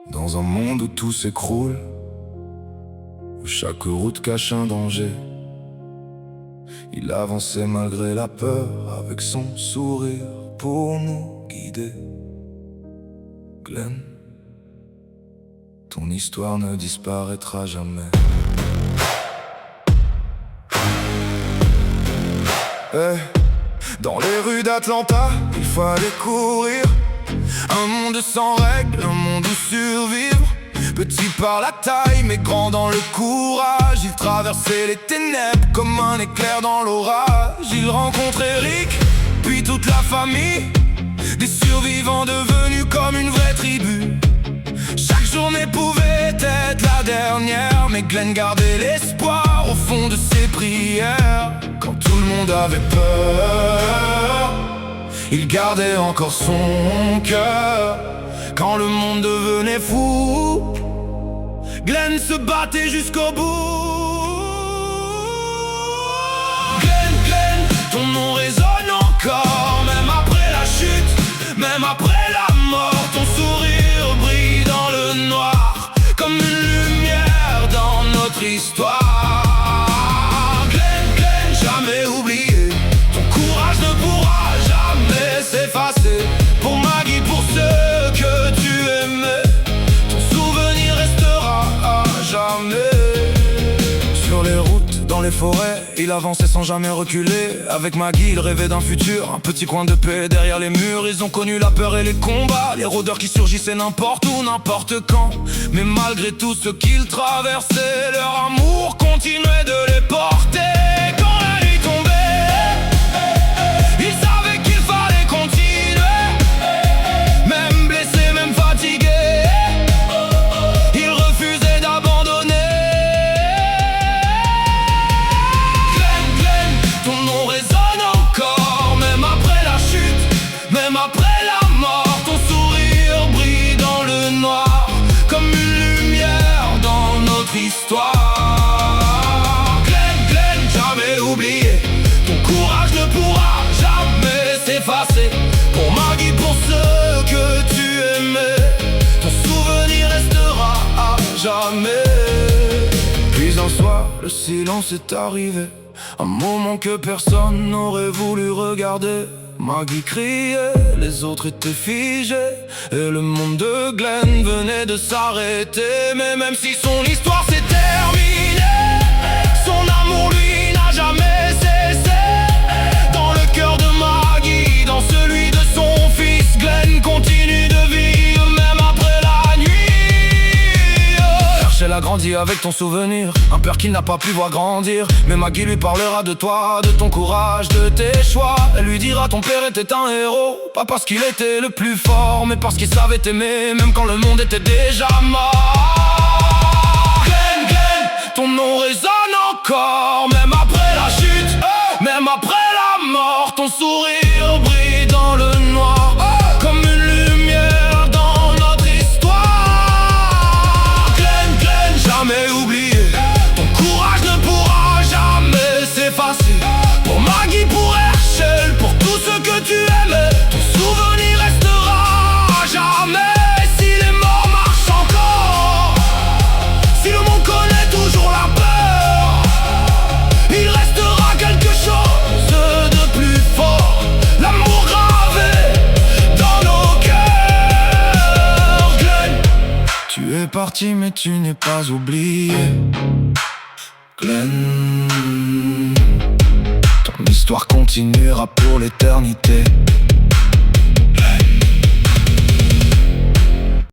Dans un monde où tout s'écroule, où chaque route cache un danger, il avançait malgré la peur, avec son sourire pour nous guider. Glenn, ton histoire ne disparaîtra jamais. Dans les rues d'Atlanta, il fallait courir. Un monde sans règles, un monde où survivre. Petit par la taille, mais grand dans le courage. Il traversait les ténèbres comme un éclair dans l'orage. Il rencontrait Eric, puis toute la famille. Des survivants devenus comme une vraie tribu. Chaque journée pouvait être la dernière, mais Glenn gardait l'espoir au fond de ses prières. Quand tout le monde avait peur, il gardait encore son cœur. Quand le monde devenait fou, Glenn se battait jusqu'au bout. Glenn, Glenn, ton nom résonne encore, même après la chute, même après la mort. Ton sourire brille dans le noir, comme une lumière dans notre histoire. Glenn, Glenn, jamais oublié, ton courage ne pourra jamais s'effacer. Pour Maggie, pour ceux que tu aimais, ton souvenir restera à jamais. Sur les routes, dans les forêts, il avançait sans jamais reculer. Avec Maggie, il rêvait d'un futur, un petit coin de paix derrière les murs. Ils ont connu la peur et les combats, les rôdeurs qui surgissaient n'importe où, n'importe quand. Mais malgré tout ce qu'ils traversaient, leur amour continuait de les porter. Quand la nuit tombait, ils savaient qu'il fallait continuer. Même blessés, même fatigués, ils refusaient d'abandonner. Glenn, Glenn, ton nom résonne encore, même après la chute, même après la mort. Ton sourire brille dans le noir, comme une lumière dans notre histoire. Glenn, Glenn, jamais oublié, ton courage ne pourra jamais s'effacer. Pour Maggie, pour ceux que tu aimais, ton souvenir restera à jamais. Puis un soir, le silence est arrivé, un moment que personne n'aurait voulu regarder. Maggie criait, les autres étaient figés, et le monde de Glenn venait de s'arrêter. Mais même si son histoire s'est terminée, son amour lui n'a jamais cessé. Dans le cœur de Maggie, dans celui de son fils, Glenn continue de vivre même après la nuit. Elle a grandi avec ton souvenir, un père qu'il n'a pas pu voir grandir. Mais Maggie lui parlera de toi, de ton courage, de tes choix. Elle lui dira ton père était un héros, pas parce qu'il était le plus fort, mais parce qu'il savait t'aimer, même quand le monde était déjà mort. Glenn, Glenn, ton nom résonne encore, même après la chute, même après la mort. Ton sourire brille dans le noir, comme une lumière dans notre histoire. Glenn, Glenn, jamais oublié, ton courage ne pourra jamais s'effacer. Pour Maggie, pour Herschel, pour tous ceux que tu aimais, ton souvenir restera à jamais. Si les morts marchent encore, si le monde connaît toujours la peur, il restera quelque chose de plus fort, l'amour gravé dans nos cœurs. Glenn, tu es parti mais tu n'es pas oublié. Glenn, ton histoire continuera pour l'éternité.